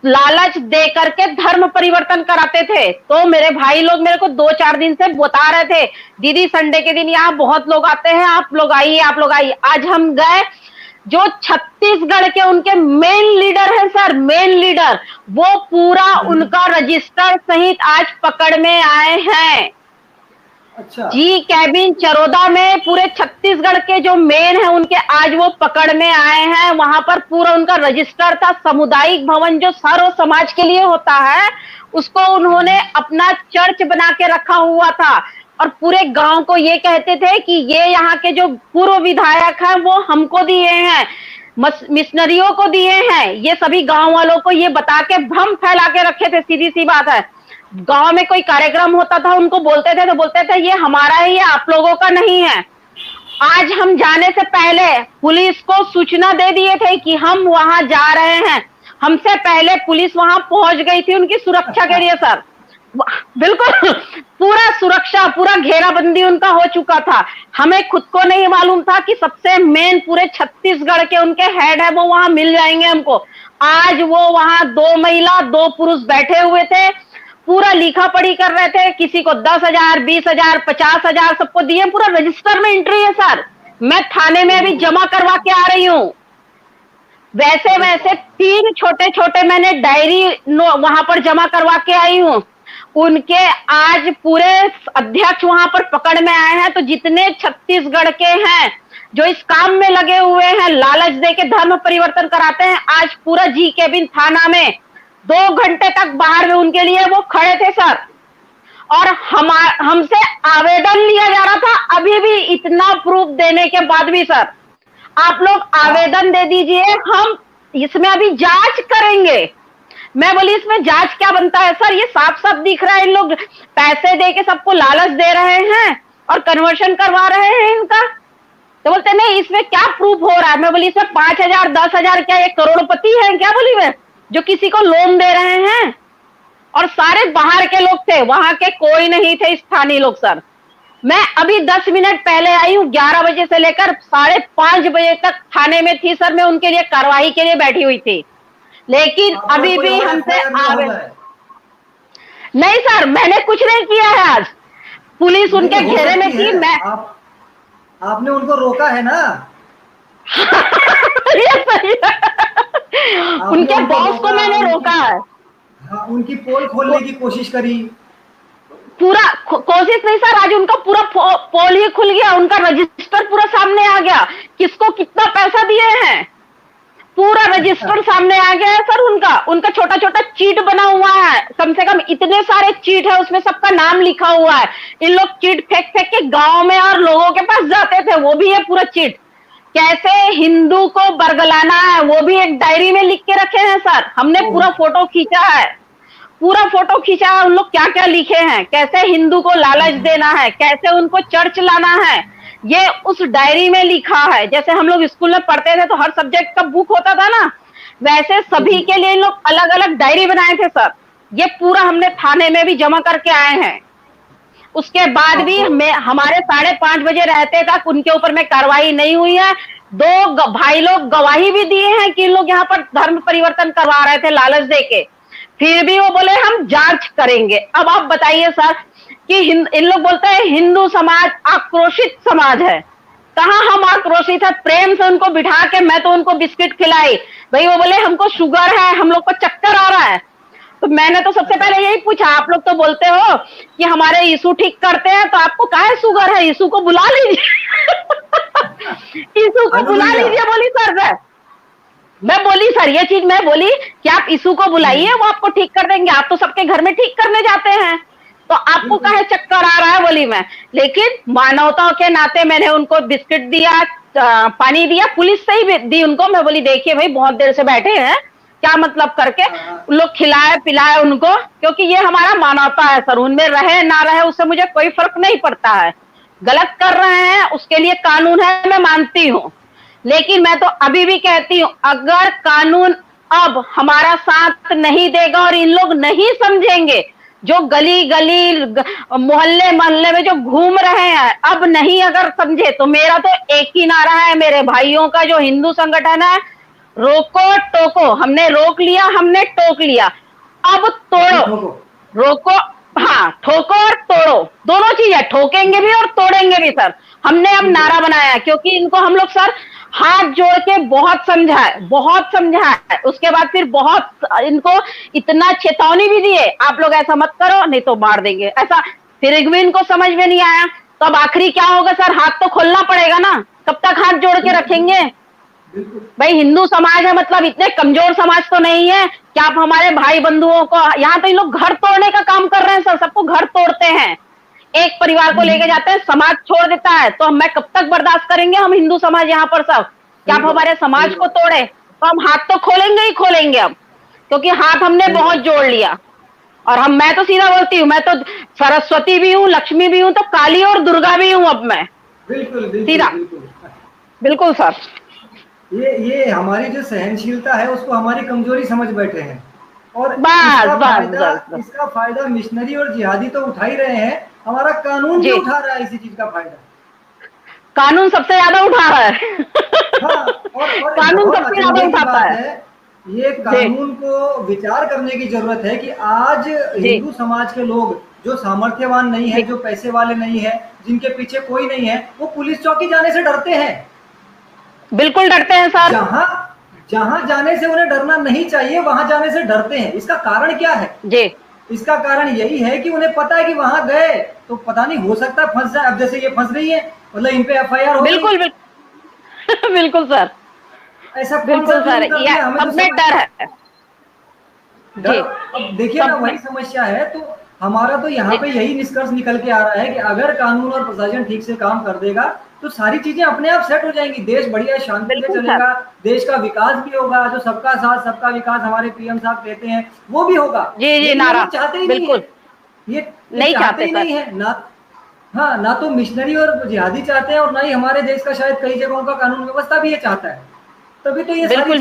लालच दे करके धर्म परिवर्तन कराते थे। तो मेरे भाई लोग मेरे को 2-4 दिन से बता रहे थे, दीदी संडे के दिन यहाँ बहुत लोग आते हैं, आप लोग आइए, आप लोग आइए। आज हम गए, जो छत्तीसगढ़ के उनके मेन लीडर हैं सर, मेन लीडर, वो पूरा उनका रजिस्टर सहित आज पकड़ में आए हैं। अच्छा। जी कैबिन चरोदा में पूरे छत्तीसगढ़ के जो मेन है उनके आज वो पकड़ में आए हैं। वहां पर पूरा उनका रजिस्टर था। सामुदायिक भवन जो सर्व समाज के लिए होता है, उसको उन्होंने अपना चर्च बना के रखा हुआ था, और पूरे गांव को ये कहते थे कि ये यहाँ के जो पूर्व विधायक हैं वो हमको दिए हैं, मिशनरियों को दिए हैं। ये सभी गांव वालों को ये बता के भ्रम फैला के रखे थे। सीधी सी बात है, गांव में कोई कार्यक्रम होता था, उनको बोलते थे तो बोलते थे ये हमारा ही है, आप लोगों का नहीं है। आज हम जाने से पहले पुलिस को सूचना दे दिए थे कि हम वहां जा रहे हैं। हमसे पहले पुलिस वहां पहुंच गई थी उनकी सुरक्षा के लिए सर। बिल्कुल पूरा सुरक्षा, पूरा घेराबंदी उनका हो चुका था। हमें खुद को नहीं मालूम था कि सबसे मेन पूरे छत्तीसगढ़ के उनके हेड है वो वहां मिल जाएंगे हमको। आज वो वहां 2 महिला 2 पुरुष बैठे हुए थे, पूरा लिखा पढ़ी कर रहे थे, किसी को 10,000, 20,000, 50,000 सबको दिए, पूरा रजिस्टर में एंट्री है सर। मैं थाने में अभी जमा करवा के आ रही हूँ। वैसे वैसे 3 छोटे छोटे मैंने डायरी वहां पर जमा करवा के आई हूँ। उनके आज पूरे अध्यक्ष वहां पर पकड़ में आए हैं। तो जितने छत्तीसगढ़ के हैं जो इस काम में लगे हुए हैं, लालच दे के धर्म परिवर्तन कराते हैं, आज पूरा जी केबिन थाना में 2 घंटे तक बाहर में उनके लिए वो खड़े थे सर। और हमसे आवेदन लिया जा रहा था, अभी भी इतना प्रूफ देने के बाद भी सर आप लोग आवेदन दे दीजिए, हम इसमें अभी जांच करेंगे। मैं बोली इसमें जांच क्या बनता है सर, ये साफ साफ दिख रहा है इन लोग पैसे दे के सबको लालच दे रहे हैं और कन्वर्शन करवा रहे हैं इनका। तो बोलते नहीं इसमें क्या प्रूफ हो रहा है। मैं बोली इसमें 5,000, 10,000 क्या ये करोड़पति है क्या, बोली मैं, जो किसी को लोन दे रहे हैं। और सारे बाहर के लोग थे, वहां के कोई नहीं थे स्थानीय लोग सर। मैं अभी 10 मिनट पहले आई हूँ, 11 बजे से लेकर 5:30 बजे तक थाने में थी सर। मैं उनके लिए कार्रवाई के लिए बैठी हुई थी, लेकिन अभी भी हमसे नहीं सर, मैंने कुछ नहीं किया है। आज पुलिस उनके घेरे में थी। मैं आपने उनको रोका है ना? ये सही है। उनके बॉस को मैंने रोका है। हाँ, उनकी पोल खोलने की कोशिश करी। पूरा कोशिश नहीं सर, आज उनका पूरा पोल ही खुल गया, उनका रजिस्टर पूरा सामने आ गया, किसको कितना पैसा दिए हैं पूरा रजिस्टर सामने आ गया है सर। उनका छोटा छोटा चीट बना हुआ है, कम से कम इतने सारे चीट है, उसमें सबका नाम लिखा हुआ है। इन लोग चीट फेंक फेंक के गांव में और लोगों के पास जाते थे, वो भी है पूरा चीट। कैसे हिंदू को बरगलाना है वो भी एक डायरी में लिख के रखे हैं सर। हमने पूरा फोटो खींचा है, पूरा फोटो खींचा है। उन लोग क्या क्या लिखे हैं, कैसे हिंदू को लालच देना है, कैसे उनको चर्च लाना है, ये उस डायरी में लिखा है। जैसे हम लोग स्कूल में पढ़ते थे तो हर सब्जेक्ट का बुक होता था ना, वैसे सभी के लिए लोग अलग अलग डायरी बनाए थे सर। ये पूरा हमने थाने में भी जमा करके आए हैं। उसके बाद भी हमारे 5:30 बजे रहते तक उनके ऊपर में कार्रवाई नहीं हुई है। 2 भाई लोग गवाही भी दिए हैं कि इन लोग यहाँ पर धर्म परिवर्तन करवा रहे थे लालच देके, फिर भी वो बोले हम जांच करेंगे। अब आप बताइए सर कि इन लोग बोलते हैं हिंदू समाज आक्रोशित समाज है। कहाँ हम आक्रोशित है, प्रेम से उनको बिठा के मैं तो उनको बिस्किट खिलाई, भाई वो बोले हमको शुगर है, हम लोग को चक्कर आ रहा है। तो मैंने तो सबसे पहले यही पूछा, आप लोग तो बोलते हो कि हमारे यीशु ठीक करते हैं, तो आपको काहे शुगर है, यीशु को बुला लीजिए। यीशु को बुला लीजिए बोली सर। मैं बोली सर ये चीज मैं बोली कि आप यीशु को बुलाइए, वो आपको ठीक कर देंगे, आप तो सबके घर में ठीक करने जाते हैं, तो आपको काहे चक्कर आ रहा है बोली मैं। लेकिन मानवता के नाते मैंने उनको बिस्किट दिया, पानी दिया, पुलिस से ही दी उनको। मैं बोली देखिए भाई बहुत देर से बैठे हैं, क्या मतलब करके लोग खिलाए पिलाए उनको, क्योंकि ये हमारा मानवता है सर। उनमें रहे ना रहे उससे मुझे कोई फर्क नहीं पड़ता है। गलत कर रहे हैं उसके लिए कानून है, मैं मानती हूँ, लेकिन मैं तो अभी भी कहती हूँ अगर कानून अब हमारा साथ नहीं देगा और इन लोग नहीं समझेंगे, जो गली गली मोहल्ले मोहल्ले में जो घूम रहे हैं, अब नहीं अगर समझे, तो मेरा तो एक ही नारा है मेरे भाइयों का, जो हिंदू संगठन है, रोको टोको। हमने रोक लिया, हमने टोक लिया, अब तोड़ो। रोको, हाँ, ठोको और तोड़ो, दोनों चीजें, ठोकेंगे भी और तोड़ेंगे भी सर। हमने अब नारा बनाया, क्योंकि इनको हम लोग सर हाथ जोड़ के बहुत समझाए, उसके बाद फिर बहुत इनको इतना चेतावनी भी दिए, आप लोग ऐसा मत करो नहीं तो मार देंगे, ऐसा। फिर भी इनको समझ में नहीं आया, तो अब आखिरी क्या होगा सर, हाथ तो खोलना पड़ेगा ना। कब तक हाथ जोड़ के रखेंगे भाई? हिंदू समाज है मतलब इतने कमजोर समाज तो नहीं है कि आप हमारे भाई बंधुओं को, यहाँ तो इन लोग घर तोड़ने का काम कर रहे हैं सर, सबको घर तोड़ते हैं, एक परिवार को लेके जाते हैं, समाज छोड़ देता है। तो मैं कब तक बर्दाश्त करेंगे हम हिंदू समाज यहाँ पर सब, कि आप हमारे समाज को तोड़े? तो हम हाथ तो खोलेंगे ही खोलेंगे अब, क्योंकि हाथ हमने बहुत जोड़ लिया। और मैं तो सीधा बोलती हूँ, मैं तो सरस्वती भी हूँ, लक्ष्मी भी हूँ, तो काली और दुर्गा भी हूँ अब मैं। बिल्कुल सीधा बिल्कुल सर। ये हमारी जो सहनशीलता है उसको हमारी कमजोरी समझ बैठे हैं। और बस बस बस इसका फायदा मिशनरी और जिहादी तो उठा ही रहे हैं, हमारा कानून भी उठा रहा है इसी चीज का फायदा। कानून सबसे ज्यादा उठा रहा है। हाँ, और कानून सबसे ज्यादा उठाता है। ये कानून को विचार करने की जरूरत है कि आज हिंदू समाज के लोग जो सामर्थ्यवान नहीं है, जो पैसे वाले नहीं है, जिनके पीछे कोई नहीं है, वो पुलिस चौकी जाने से डरते हैं। बिल्कुल डरते हैं सर। जहां जाने से उन्हें डरना नहीं चाहिए वहां जाने से डरते हैं। इसका कारण क्या है जी? इसका कारण यही है कि उन्हें पता है कि वहां गए तो पता नहीं, हो सकता है फंस जाए। अब जैसे ये फंस रही है, मतलब इन पे FIR हो। बिल्कुल बिल्कुल सर, ऐसा बिल्कुल सर, ये हमें डर है। अब देखिए ना, वही समस्या है। तो हमारा तो यहाँ पे यही निष्कर्ष निकल के आ रहा है कि अगर कानून और प्रशासन ठीक से काम कर देगा तो सारी चीजें अपने आप सेट हो जाएंगी, देश बढ़िया शांति से चलेगा, देश का विकास भी होगा, जो सबका साथ सबका विकास हमारे PM साहब कहते हैं वो भी होगा। जी नारा चाहते ही बिल्कुल ये नहीं चाहते ही नहीं है ना। हाँ, ना तो मिशनरी और जिहादी चाहते हैं और ना ही हमारे देश का शायद कई जगहों का कानून व्यवस्था भी ये चाहता है। तभी तो ये बिल्कुल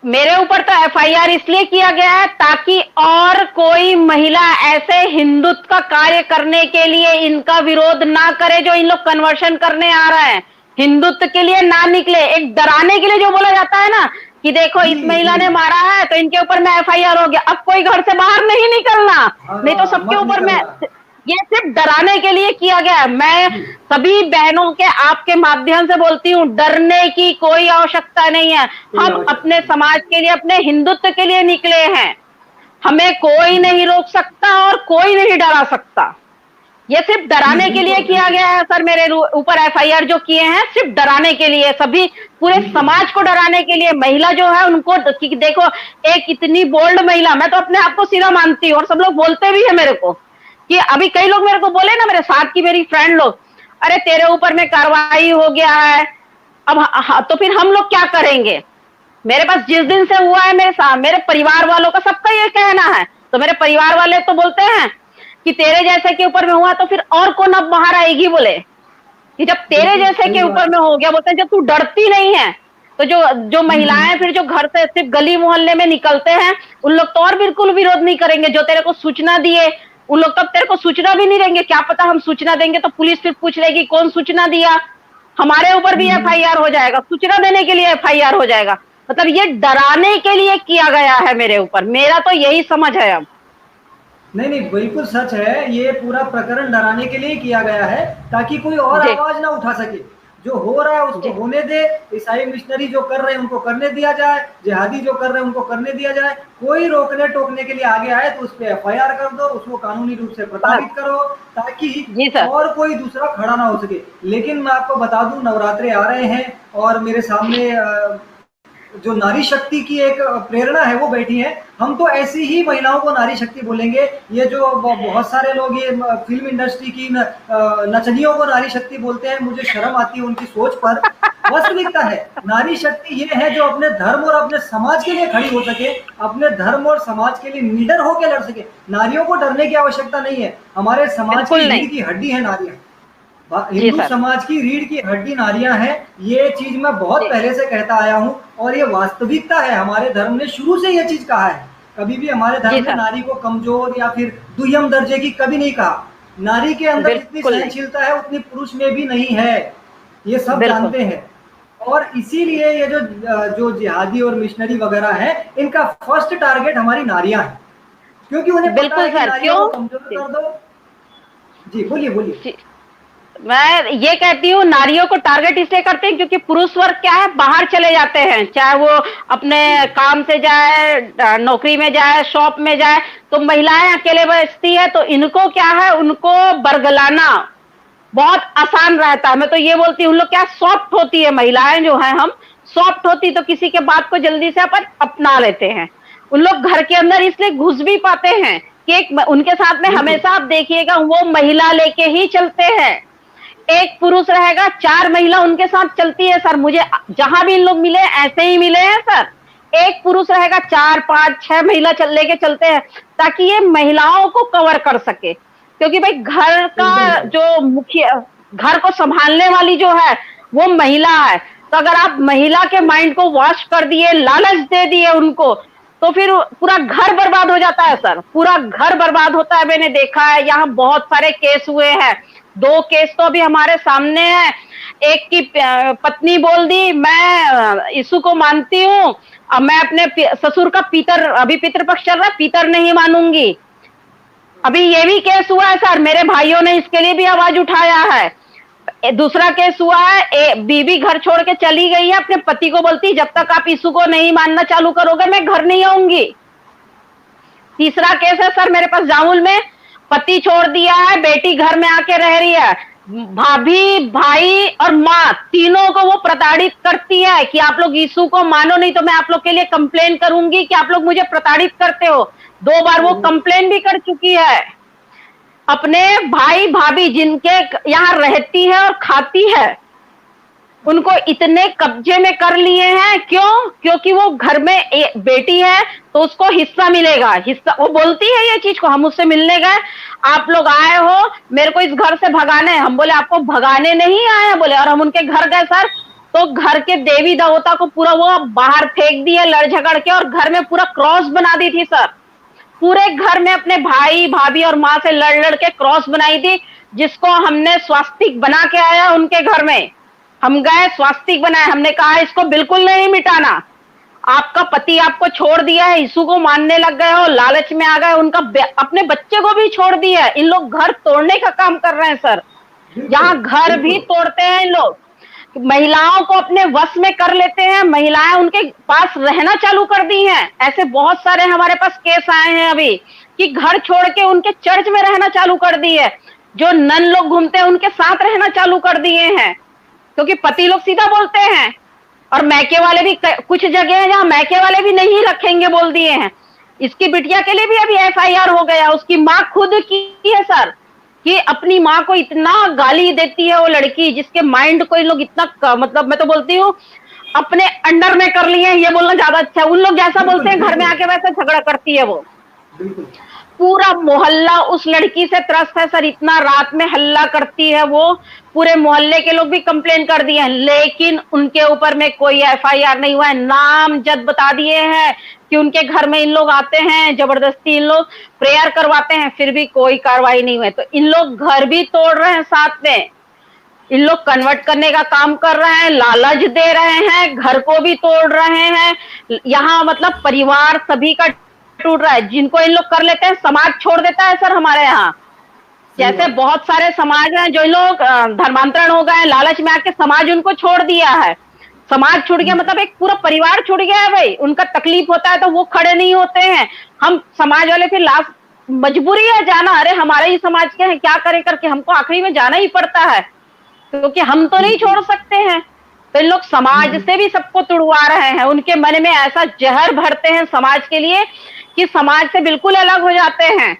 मेरे ऊपर तो FIR इसलिए किया गया है ताकि और कोई महिला ऐसे हिंदुत्व का कार्य करने के लिए इनका विरोध ना करे, जो इन लोग कन्वर्शन करने आ रहे हैं, हिंदुत्व के लिए ना निकले। एक डराने के लिए जो बोला जाता है ना कि देखो इस महिला ने मारा है तो इनके ऊपर में FIR हो गया, अब कोई घर से बाहर नहीं निकलना, नहीं तो सबके ऊपर में। ये सिर्फ डराने के लिए किया गया है। मैं सभी बहनों के आपके माध्यम से बोलती हूँ, डरने की कोई आवश्यकता नहीं है। हम अपने समाज के लिए, अपने हिंदुत्व के लिए निकले हैं, हमें कोई नहीं रोक सकता और कोई नहीं डरा सकता। ये सिर्फ डराने के लिए किया गया है सर। मेरे ऊपर FIR जो किए हैं सिर्फ डराने के लिए, सभी पूरे समाज को डराने के लिए। महिला जो है उनको देखो, एक इतनी बोल्ड महिला, मैं तो अपने आप को सिरा मानती हूँ और सब लोग बोलते भी है मेरे को कि अभी कई लोग मेरे को बोले ना, मेरे साथ की मेरी फ्रेंड लोग, अरे तेरे ऊपर में कार्रवाई हो गया है, अब तो फिर हम लोग क्या करेंगे। मेरे पास जिस दिन से हुआ है मेरे परिवार वालों का सबका ये कहना है, तो मेरे परिवार वाले तो बोलते हैं कि तेरे जैसे के ऊपर में हुआ तो फिर और कौन अब बाहर आएगी, बोले कि जब तेरे जैसे के ऊपर में हो गया, बोलते हैं जब तू डरती नहीं है तो जो महिलाएं फिर जो घर से सिर्फ गली मोहल्ले में निकलते हैं उन लोग तो और बिल्कुल विरोध नहीं करेंगे। जो तेरे को सूचना दिए उन लोग तब तेरे को सूचना भी नहीं देंगे। क्या पता हम सूचना देंगे तो पुलिस फिर पूछ लेगी कौन सूचना दिया, हमारे ऊपर भी FIR हो जाएगा, सूचना देने के लिए FIR हो जाएगा। मतलब ये डराने के लिए किया गया है मेरे ऊपर, मेरा तो यही समझ है। अब नहीं बिल्कुल सच है, ये पूरा प्रकरण डराने के लिए किया गया है ताकि कोई और आवाज ना उठा सके। जो हो रहा है उसको होने दे, ईसाई मिशनरी जो कर रहे हैं उनको करने दिया जाए, जिहादी जो कर रहे हैं उनको करने दिया जाए। कोई रोकने टोकने के लिए आगे आए तो उस पर FIR कर दो, उसको कानूनी रूप से प्रताड़ित करो ताकि और कोई दूसरा खड़ा ना हो सके। लेकिन मैं आपको बता दूं, नवरात्रे आ रहे हैं और मेरे सामने जो नारी शक्ति की एक प्रेरणा है वो बैठी है। हम तो ऐसी ही महिलाओं को नारी शक्ति बोलेंगे। ये जो बहुत सारे लोग ये फिल्म इंडस्ट्री की नचनियों को नारी शक्ति बोलते हैं, मुझे शर्म आती है उनकी सोच पर। वास्तविकता है नारी शक्ति ये है जो अपने धर्म और अपने समाज के लिए खड़ी हो सके, अपने धर्म और समाज के लिए निडर होकर लड़ सके। नारियों को डरने की आवश्यकता नहीं है। हमारे समाज की रीढ़ की हड्डी है नारियां, हिंदू समाज की रीढ़ की हड्डी नारियां हैं। ये चीज मैं बहुत पहले से कहता आया हूं और ये वास्तविकता है। हमारे धर्म ने शुरू से ये चीज कहा है। कभी भी हमारे धर्म ने नारी को कमजोर या फिर दुय्यम दर्जे की कभी नहीं कहा। नारी के अंदर जितनी सहनशीलता है उतनी पुरुष में भी नहीं है, ये सब जानते हैं। और इसीलिए ये जो जिहादी और मिशनरी वगैरह है, इनका फर्स्ट टारगेट हमारी नारियां है, क्योंकि उन्हें पता है कि नारियों को कमजोर कर दो। जी बोलिए। मैं ये कहती हूँ नारियों को टारगेट इसलिए करते हैं क्योंकि पुरुष वर्ग क्या है, बाहर चले जाते हैं, चाहे वो अपने काम से जाए, नौकरी में जाए, शॉप में जाए, तो महिलाएं अकेले बचती है। तो इनको क्या है, उनको बरगलाना बहुत आसान रहता है। मैं तो ये बोलती हूँ, उन लोग क्या सॉफ्ट होती है, महिलाएं जो है हम सॉफ्ट होती, तो किसी के बात को जल्दी से अपन अपना लेते हैं। उन लोग घर के अंदर इसलिए घुस भी पाते हैं कि उनके साथ में हमेशा आप देखिएगा वो महिला लेके ही चलते हैं। एक पुरुष रहेगा, 4 महिला उनके साथ चलती है सर। मुझे जहां भी इन लोग मिले ऐसे ही मिले हैं सर। एक पुरुष रहेगा, 4, 5, 6 महिला लेके चलते हैं ताकि ये महिलाओं को कवर कर सके। क्योंकि भाई घर का जो मुखिया, घर को संभालने वाली जो है वो महिला है। तो अगर आप महिला के माइंड को वॉश कर दिए, लालच दे दिए उनको, तो फिर पूरा घर बर्बाद हो जाता है सर, पूरा घर बर्बाद होता है। मैंने देखा है, यहाँ बहुत सारे केस हुए हैं। 2 केस तो अभी हमारे सामने हैं। एक की पत्नी बोल दी मैं यीशु को मानती हूँ, अब मैं अपने ससुर का अभी पितृपक्ष चल रहा है, पितर नहीं मानूंगी। अभी ये भी केस हुआ है सर, मेरे भाइयों ने इसके लिए भी आवाज उठाया है। दूसरा केस हुआ है, बीवी घर छोड़ के चली गई है, अपने पति को बोलती जब तक आप यीशु को नहीं मानना चालू करोगे मैं घर नहीं आऊंगी। तीसरा केस है सर मेरे पास जामुल में, पति छोड़ दिया है, बेटी घर में आके रह रही है, भाभी, भाई और माँ तीनों को वो प्रताड़ित करती है कि आप लोग यीशु को मानो, नहीं तो मैं आप लोग के लिए कंप्लेन करूंगी कि आप लोग मुझे प्रताड़ित करते हो। 2 बार वो कंप्लेन भी कर चुकी है। अपने भाई भाभी जिनके यहाँ रहती है और खाती है, उनको इतने कब्जे में कर लिए हैं। क्यों? क्योंकि वो घर में बेटी है तो उसको हिस्सा मिलेगा, हिस्सा। वो बोलती है ये चीज को, हम उससे मिलने गए, आप लोग आए हो मेरे को इस घर से भगाने। हम बोले आपको भगाने नहीं आए, बोले। और हम उनके घर गए सर, तो घर के देवी देवता को पूरा वो बाहर फेंक दिए लड़ झगड़ के, और घर में पूरा क्रॉस बना दी थी सर। पूरे घर में अपने भाई भाभी और माँ से लड़ लड़ के क्रॉस बनाई थी, जिसको हमने स्वास्तिक बना के आया उनके घर में। हम गए, स्वास्तिक बनाए, हमने कहा इसको बिल्कुल नहीं मिटाना। आपका पति आपको छोड़ दिया है, यीशु को मानने लग गए हो, लालच में आ गए, उनका अपने बच्चे को भी छोड़ दिया है। इन लोग घर तोड़ने का काम कर रहे हैं सर, यहाँ घर भी तोड़ते हैं इन लोग। महिलाओं को अपने वश में कर लेते हैं, महिलाएं उनके पास रहना चालू कर दी हैं। ऐसे बहुत सारे हमारे पास केस आए हैं अभी कि घर छोड़ के उनके चर्च में रहना चालू कर दी है। जो नन लोग घूमते हैं उनके साथ रहना चालू कर दिए हैं, क्योंकि पति लोग सीधा बोलते हैं। और मैके वाले भी, कुछ जगह है जहाँ मैके वाले भी नहीं रखेंगे बोल दिए हैं। इसकी बिटिया के लिए भी अभी FIR हो गया। उसकी माँ खुद की है सर, कि अपनी माँ को इतना गाली देती है वो लड़की, जिसके माइंड को इन लोग इतना, मतलब मैं तो बोलती हूँ अपने अंडर में कर लिए हैं, ये बोलना ज्यादा अच्छा है। उन लोग जैसा बोलते हैं घर में आके वैसे झगड़ा करती है वो। पूरा मोहल्ला उस लड़की से त्रस्त है सर, इतना रात में हल्ला करती है वो। पूरे मोहल्ले के लोग भी कंप्लेन कर दिए हैं, लेकिन उनके ऊपर में कोई FIR नहीं हुआ है। नामजद बता दिए हैं कि उनके घर में इन लोग आते हैं, जबरदस्ती इन लोग प्रेयर करवाते हैं, फिर भी कोई कार्रवाई नहीं हुई। तो इन लोग घर भी तोड़ रहे हैं, साथ में इन लोग कन्वर्ट करने का काम कर रहे हैं, लालच दे रहे हैं, घर को भी तोड़ रहे हैं। यहाँ मतलब परिवार सभी का टूट रहा है। जिनको इन लोग कर लेते हैं समाज छोड़ देता है सर हमारे यहाँ। जैसे बहुत सारे समाज हैं जो लोग धर्मांतरण हो गए, लालच में आके समाज उनको छोड़ दिया है। समाज छूट गया मतलब एक पूरा परिवार छूट गया है भाई। उनका तकलीफ होता है तो वो खड़े नहीं होते हैं। हम समाज वाले फिर लास्ट मजबूरी है जाना, अरे हमारे ही समाज के हैं क्या करें करके, हमको आखिरी में जाना ही पड़ता है, क्योंकि हम तो नहीं छोड़ सकते हैं। तो इन लोग समाज से भी सबको तुड़वा रहे हैं, उनके मन में ऐसा जहर भरते हैं समाज के लिए कि समाज से बिल्कुल अलग हो जाते हैं।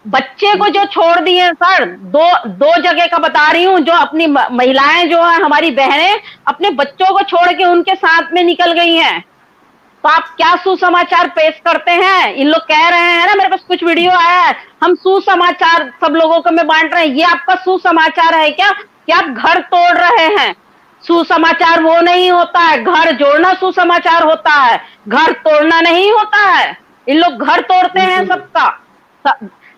बच्चे को जो छोड़ दिए सर, दो जगह का बता रही हूँ, जो अपनी महिलाएं जो है हमारी बहनें अपने बच्चों को छोड़ के उनके साथ में निकल गई हैं। तो आप क्या सुसमाचार पेश करते हैं? इन लोग कह रहे हैं ना, मेरे पास कुछ वीडियो आया है, हम सुसमाचार सब लोगों को में बांट रहे हैं। ये आपका सुसमाचार है क्या कि आप घर तोड़ रहे हैं? सुसमाचार वो नहीं होता है, घर जोड़ना सुसमाचार होता है, घर तोड़ना नहीं होता है। इन लोग घर तोड़ते हैं सबका,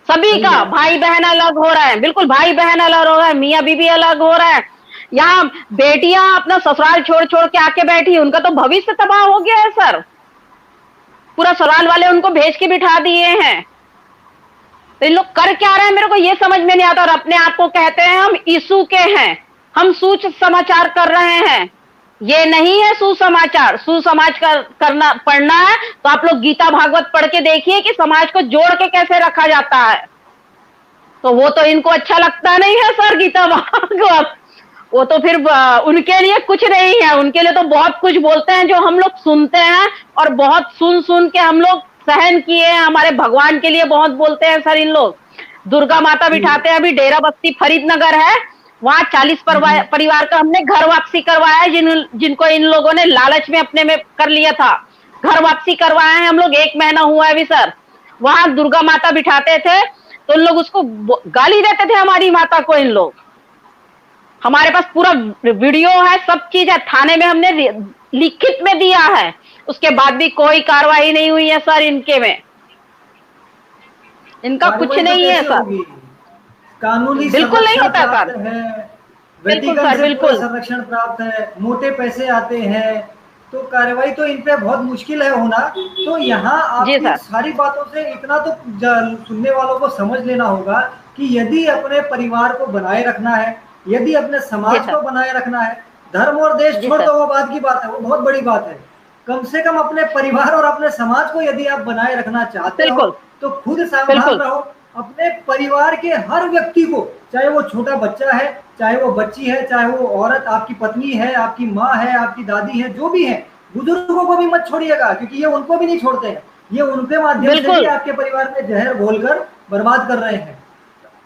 सभी का। भाई बहन अलग हो रहे हैं, बिल्कुल भाई बहन अलग हो रहे हैं, मियाँ बीबी अलग हो रहे हैं। यहाँ बेटियां अपना ससुराल छोड़ छोड़ के आके बैठी, उनका तो भविष्य तबाह हो गया है सर। पूरा ससुराल वाले उनको भेज के बिठा दिए हैं। तो इन लोग कर क्या रहे हैं मेरे को ये समझ में नहीं आता। और अपने आप को कहते हैं हम यीशु के हैं, हम सुसमाचार कर रहे हैं। ये नहीं है सुसमाचार। सुसमाचार करना पढ़ना है तो आप लोग गीता भागवत पढ़ के देखिए कि समाज को जोड़ के कैसे रखा जाता है। तो वो तो इनको अच्छा लगता नहीं है सर गीता भागवत, वो तो फिर उनके लिए कुछ नहीं है। उनके लिए तो बहुत कुछ बोलते हैं जो हम लोग सुनते हैं, और बहुत सुन सुन के हम लोग सहन किए हैं। हमारे भगवान के लिए बहुत बोलते हैं सर इन लोग। दुर्गा माता बिठाते हैं, अभी डेरा बस्ती फरीदनगर है, वहां 40 परिवार का हमने घर वापसी करवाया है, जिनको इन लोगों ने लालच में अपने में कर लिया था। घर वापसी करवाए हैं हम लोग, 1 महीना हुआ है अभी सर। वहां दुर्गा माता बिठाते थे तो इन लोग उसको गाली देते थे हमारी माता को। इन लोग, हमारे पास पूरा वीडियो है, सब चीज है, थाने में हमने लिखित में दिया है। उसके बाद भी कोई कार्रवाई नहीं हुई है सर इनके में, इनका कुछ नहीं है सर, कानूनी बिल्कुल नहीं होता सर, बिल्कुल सर, बिल्कुल संरक्षण प्राप्त है, मोटे पैसे आते हैं, तो कार्रवाई तो इन पे बहुत मुश्किल है होना। तो यहाँ आपकी सारी बातों से इतना तो सुनने वालों को समझ लेना होगा कि यदि अपने परिवार को बनाए रखना है, यदि अपने समाज को बनाए रखना है, धर्म और देश छोड़ दो वो बाद की बात है, वो बहुत बड़ी बात है, कम से कम अपने परिवार और अपने समाज को यदि आप बनाए रखना चाहते हो तो खुद सावधान रहो। अपने परिवार के हर व्यक्ति को, चाहे वो छोटा बच्चा है, चाहे वो बच्ची है, चाहे वो औरत आपकी पत्नी है, आपकी माँ है, आपकी दादी है, जो भी है, बुजुर्गों को भी मत छोड़िएगा, क्योंकि ये उनको भी नहीं छोड़ते हैं, ये उनके माध्यम से भी आपके परिवार में जहर घोलकर बर्बाद कर रहे हैं।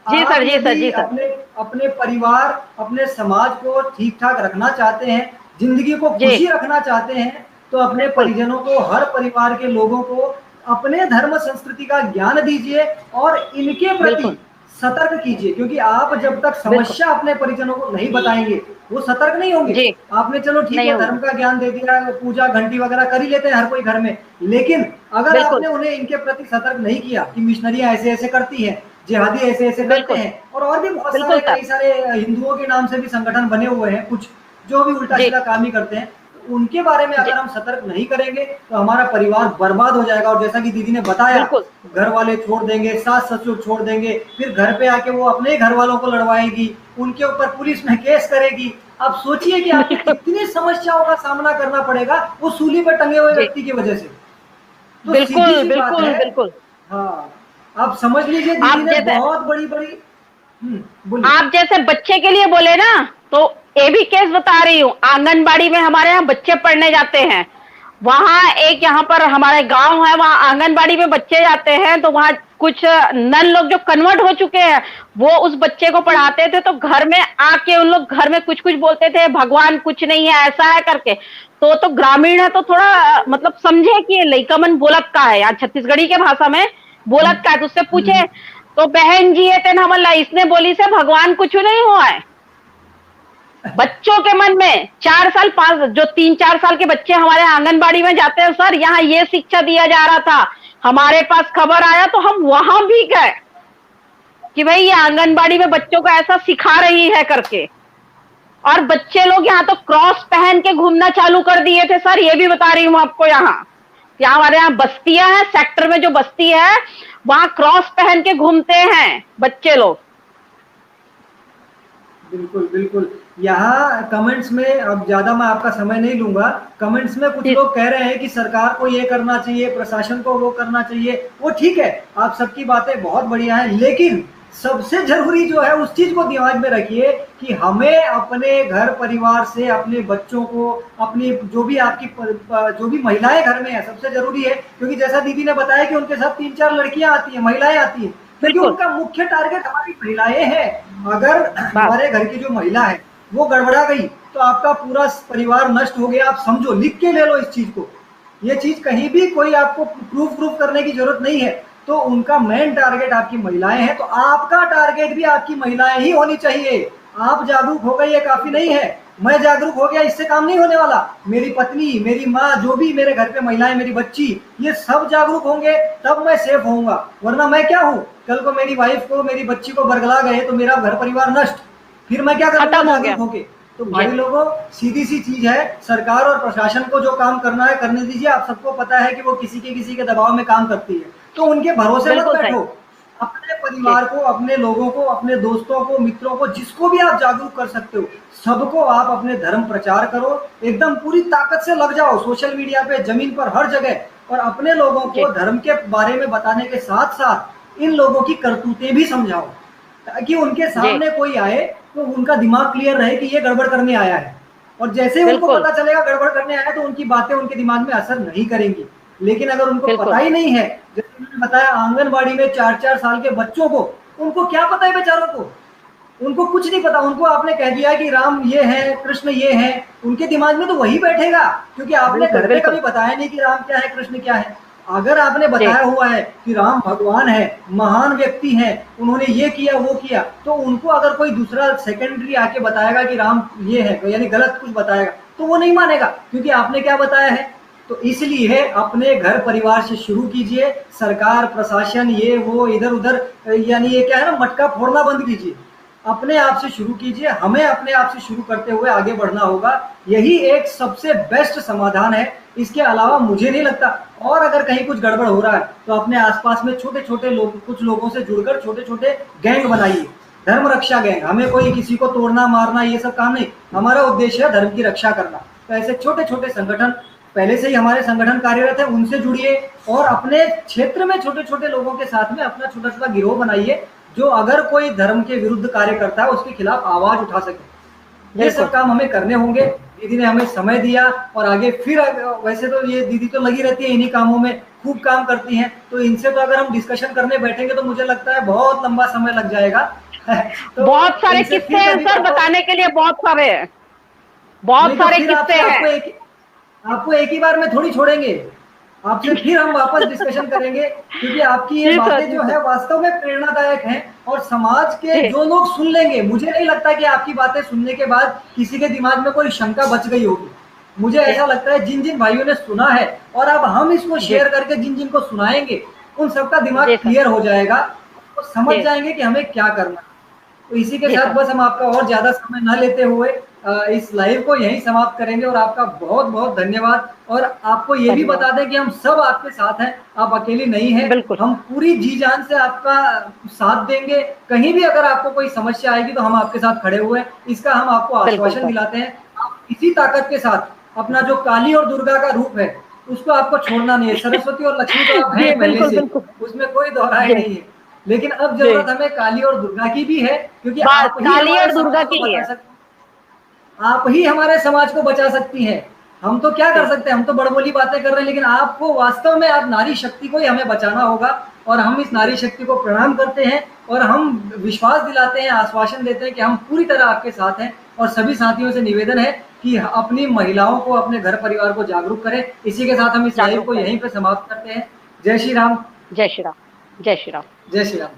जी सर, जी सर, जी सर। अपने परिवार, अपने समाज को ठीक ठाक रखना चाहते हैं, जिंदगी को खुशी रखना चाहते हैं, तो अपने परिजनों को, हर परिवार के लोगों को अपने धर्म संस्कृति का ज्ञान दीजिए और इनके प्रति सतर्क कीजिए, क्योंकि आप जब तक समस्या अपने परिजनों को नहीं बताएंगे वो सतर्क नहीं होंगे। आपने चलो ठीक है धर्म का ज्ञान दे दिया, पूजा घंटी वगैरह कर ही लेते हैं हर कोई घर में, लेकिन अगर आपने उन्हें इनके प्रति सतर्क नहीं किया कि मिशनरियां ऐसे ऐसे करती हैं, जिहादी ऐसे ऐसे करते हैं, और भी बहुत सारे कई सारे हिंदुओं के नाम से भी संगठन बने हुए हैं कुछ, जो भी उल्टा सीधा काम ही करते हैं, उनके बारे में अगर हम सतर्क नहीं करेंगे तो हमारा परिवार बर्बाद हो जाएगा। और जैसा कि दीदी ने बताया, घर वाले छोड़ देंगे, सास ससुर छोड़ देंगे, फिर घर पे आके वो अपने घर वालों को लड़वाएगी, उनके ऊपर पुलिस में केस करेगी। अब सोचिए कि आपको कितनी समस्याओं का सामना करना पड़ेगा वो सूली पर टंगे हुए व्यक्ति की वजह से। तो बिल्कुल बिल्कुल बिल्कुल, हाँ, आप समझ लीजिए दीदी ने बहुत बड़ी बड़ी आप जैसे बच्चे के लिए बोले ना, तो ये भी केस बता रही हूँ। आंगनबाड़ी में हमारे यहाँ बच्चे पढ़ने जाते हैं, वहाँ एक यहाँ पर हमारे गांव है, वहाँ आंगनबाड़ी में बच्चे जाते हैं, तो वहाँ कुछ नन लोग जो कन्वर्ट हो चुके हैं वो उस बच्चे को पढ़ाते थे, तो घर में आके उन लोग घर में कुछ कुछ बोलते थे, भगवान कुछ नहीं है, ऐसा है करके। तो ग्रामीण है तो थोड़ा मतलब समझे कि ये लइका मन बोलत का है, यहाँ छत्तीसगढ़ी के भाषा में बोलत का है, तो उससे पूछे तो बहन जी है हमला, इसने बोली से भगवान कुछ नहीं हुआ है। बच्चों के मन में 4 साल 5 जो 3-4 साल के बच्चे हमारे आंगनबाड़ी में जाते हैं सर, यहाँ ये शिक्षा दिया जा रहा था, हमारे पास खबर आया तो हम वहां भी गए कि भाई ये आंगनबाड़ी में बच्चों को ऐसा सिखा रही है करके। और बच्चे लोग यहाँ तो क्रॉस पहन के घूमना चालू कर दिए थे सर, ये भी बता रही हूँ आपको। यहाँ हमारे यहाँ बस्तियां हैं, सेक्टर में जो बस्ती है वहां क्रॉस पहन के घूमते हैं बच्चे लोग। बिल्कुल बिल्कुल, यहाँ कमेंट्स में, अब ज्यादा मैं आपका समय नहीं लूंगा, कमेंट्स में कुछ लोग कह रहे हैं कि सरकार को ये करना चाहिए, प्रशासन को वो करना चाहिए, वो ठीक है, आप सबकी बातें बहुत बढ़िया हैं, लेकिन सबसे जरूरी जो है उस चीज को दिमाग में रखिए कि हमें अपने घर परिवार से, अपने बच्चों को, अपनी जो भी महिलाएं घर में है, सबसे जरूरी है, क्योंकि जैसा दीदी ने बताया कि उनके साथ 3-4 लड़कियां आती हैं, महिलाएं आती हैं, क्योंकि उनका मुख्य टारगेट हमारी महिलाएं हैं। अगर हमारे घर की जो महिला है वो गड़बड़ा गई तो आपका पूरा परिवार नष्ट हो गया। आप समझो, लिख के ले लो इस चीज को, ये चीज कहीं भी कोई आपको प्रूफ करने की जरूरत नहीं है। तो उनका मेन टारगेट आपकी महिलाएं हैं, तो आपका टारगेट भी आपकी महिलाएं ही होनी चाहिए। आप जागरूक हो गए ये काफी नहीं है, मैं जागरूक हो गया इससे काम नहीं होने वाला। मेरी पत्नी, मेरी माँ, जो भी मेरे घर पे महिलाएं, मेरी बच्ची, ये सब जागरूक होंगे तब मैं सेफ होऊंगा, वरना मैं क्या हूँ, कल को मेरी वाइफ को, मेरी बच्ची को बरगला गए तो मेरा घर परिवार नष्ट, फिर मैं क्या करूँगा जागरूक होके। तो भाई लोगों, सीधी सी चीज है, सरकार और प्रशासन को जो काम करना है करने दीजिए। आप सबको पता है कि वो किसी के दबाव में काम करती है, तो उनके भरोसे मत बैठो। अपने परिवार को, अपने लोगों को, अपने दोस्तों को, मित्रों को, जिसको भी आप जागरूक कर सकते हो, सबको आप अपने धर्म प्रचार करो, एकदम पूरी ताकत से लग जाओ सोशल मीडिया पे, जमीन पर, हर जगह, और अपने लोगों को धर्म के बारे में बताने के साथ साथ इन लोगों की करतूतें भी समझाओ, ताकि उनके सामने कोई आए तो उनका दिमाग क्लियर रहे कि ये गड़बड़ करने आया है। और जैसे ही उनको पता चलेगा गड़बड़ करने आया तो उनकी बातें उनके दिमाग में असर नहीं करेंगी। लेकिन अगर उनको पता ही नहीं है, जैसे मैंने बताया, आंगनबाड़ी में 4-4 साल के बच्चों को, उनको क्या पता है बेचारों को, उनको कुछ नहीं पता। उनको आपने कह दिया कि राम ये है, कृष्ण ये है, उनके दिमाग में तो वही बैठेगा, क्योंकि आपने घर पे कभी बताया नहीं कि राम क्या है, कृष्ण क्या है। अगर आपने बताया हुआ है कि राम भगवान है, महान व्यक्ति है, उन्होंने ये किया वो किया, तो उनको अगर कोई दूसरा सेकेंडरी आके बताएगा कि राम ये है, यानी गलत कुछ बताएगा, तो वो नहीं मानेगा, क्योंकि आपने क्या बताया है। तो इसलिए अपने घर परिवार से शुरू कीजिए। सरकार प्रशासन ये वो इधर उधर यानी ये क्या है ना, मटका फोड़ना बंद कीजिए, अपने आप से शुरू कीजिए। हमें अपने आप से शुरू करते हुए आगे बढ़ना होगा, यही एक सबसे बेस्ट समाधान है। इसके अलावा मुझे नहीं लगता। और अगर कहीं कुछ गड़बड़ हो रहा है तो अपने आसपास में छोटे छोटे लोग, कुछ लोगों से जुड़कर छोटे छोटे गैंग बनाइए, धर्म रक्षा गैंग। हमें कोई किसी को तोड़ना मारना ये सब काम नहीं, हमारा उद्देश्य है धर्म की रक्षा करना। तो ऐसे छोटे छोटे संगठन, पहले से ही हमारे संगठन कार्यरत है, उनसे जुड़िए और अपने क्षेत्र में छोटे छोटे लोगों के साथ में अपना छोटा छोटा गिरोह बनाइए, जो अगर कोई धर्म के विरुद्ध कार्य करता है उसके खिलाफ आवाज उठा सके। ये सब काम हमें करने होंगे। दीदी ने हमें समय दिया और आगे फिर, वैसे तो ये दीदी तो लगी रहती है इन्हीं कामों में, खूब काम करती हैं, तो इनसे तो अगर हम डिस्कशन करने बैठेंगे तो मुझे लगता है बहुत लंबा समय लग जाएगा। तो बहुत सारे किस्से हैं सर, बताने के लिए बहुत सारे हैं, बहुत सारे किस्से हैं। आपको एक ही बार में थोड़ी छोड़ेंगे, आपसे फिर हम वापस डिस्कशन करेंगे, क्योंकि आपकी ये बातें जो है वास्तव में प्रेरणादायक हैं और समाज के जो लोग सुन लेंगे, मुझे नहीं लगता कि आपकी बातें सुनने के बाद किसी के दिमाग में कोई शंका बच गई होगी। मुझे ऐसा लगता है जिन जिन भाइयों ने सुना है और अब हम इसको शेयर करके जिन जिन को सुनाएंगे उन सबका दिमाग क्लियर हो जाएगा, तो समझ जाएंगे कि हमें क्या करना है। तो इसी के साथ बस हम आपका और ज्यादा समय न लेते हुए इस लाइव को यहीं समाप्त करेंगे और आपका बहुत बहुत धन्यवाद। और आपको ये भी बता दें कि हम सब आपके साथ हैं, आप अकेली नहीं हैं, हम पूरी जी जान से आपका साथ देंगे। कहीं भी अगर आपको कोई समस्या आएगी तो हम आपके साथ खड़े हुए हैं, इसका हम आपको आश्वासन दिलाते हैं। आप इसी ताकत के साथ अपना जो काली और दुर्गा का रूप है उसको आपको छोड़ना नहीं है। सरस्वती और लक्ष्मी तो आप हैं पहले से, उसमें कोई दोहराई नहीं है, लेकिन अब जरूरत हमें काली और दुर्गा की भी है, क्योंकि आप काली और दुर्गा की है, आप ही हमारे समाज को बचा सकती हैं। हम तो क्या कर सकते हैं, हम तो बड़बोली बातें कर रहे हैं, लेकिन आपको वास्तव में आप नारी शक्ति को ही हमें बचाना होगा। और हम इस नारी शक्ति को प्रणाम करते हैं और हम विश्वास दिलाते हैं, आश्वासन देते हैं कि हम पूरी तरह आपके साथ हैं। और सभी साथियों से निवेदन है कि अपनी महिलाओं को, अपने घर परिवार को जागरूक करें। इसी के साथ हम इस लाइव को यहीं पे समाप्त करते हैं। जय श्री राम। जय श्री राम। जय श्री राम। जय श्री राम।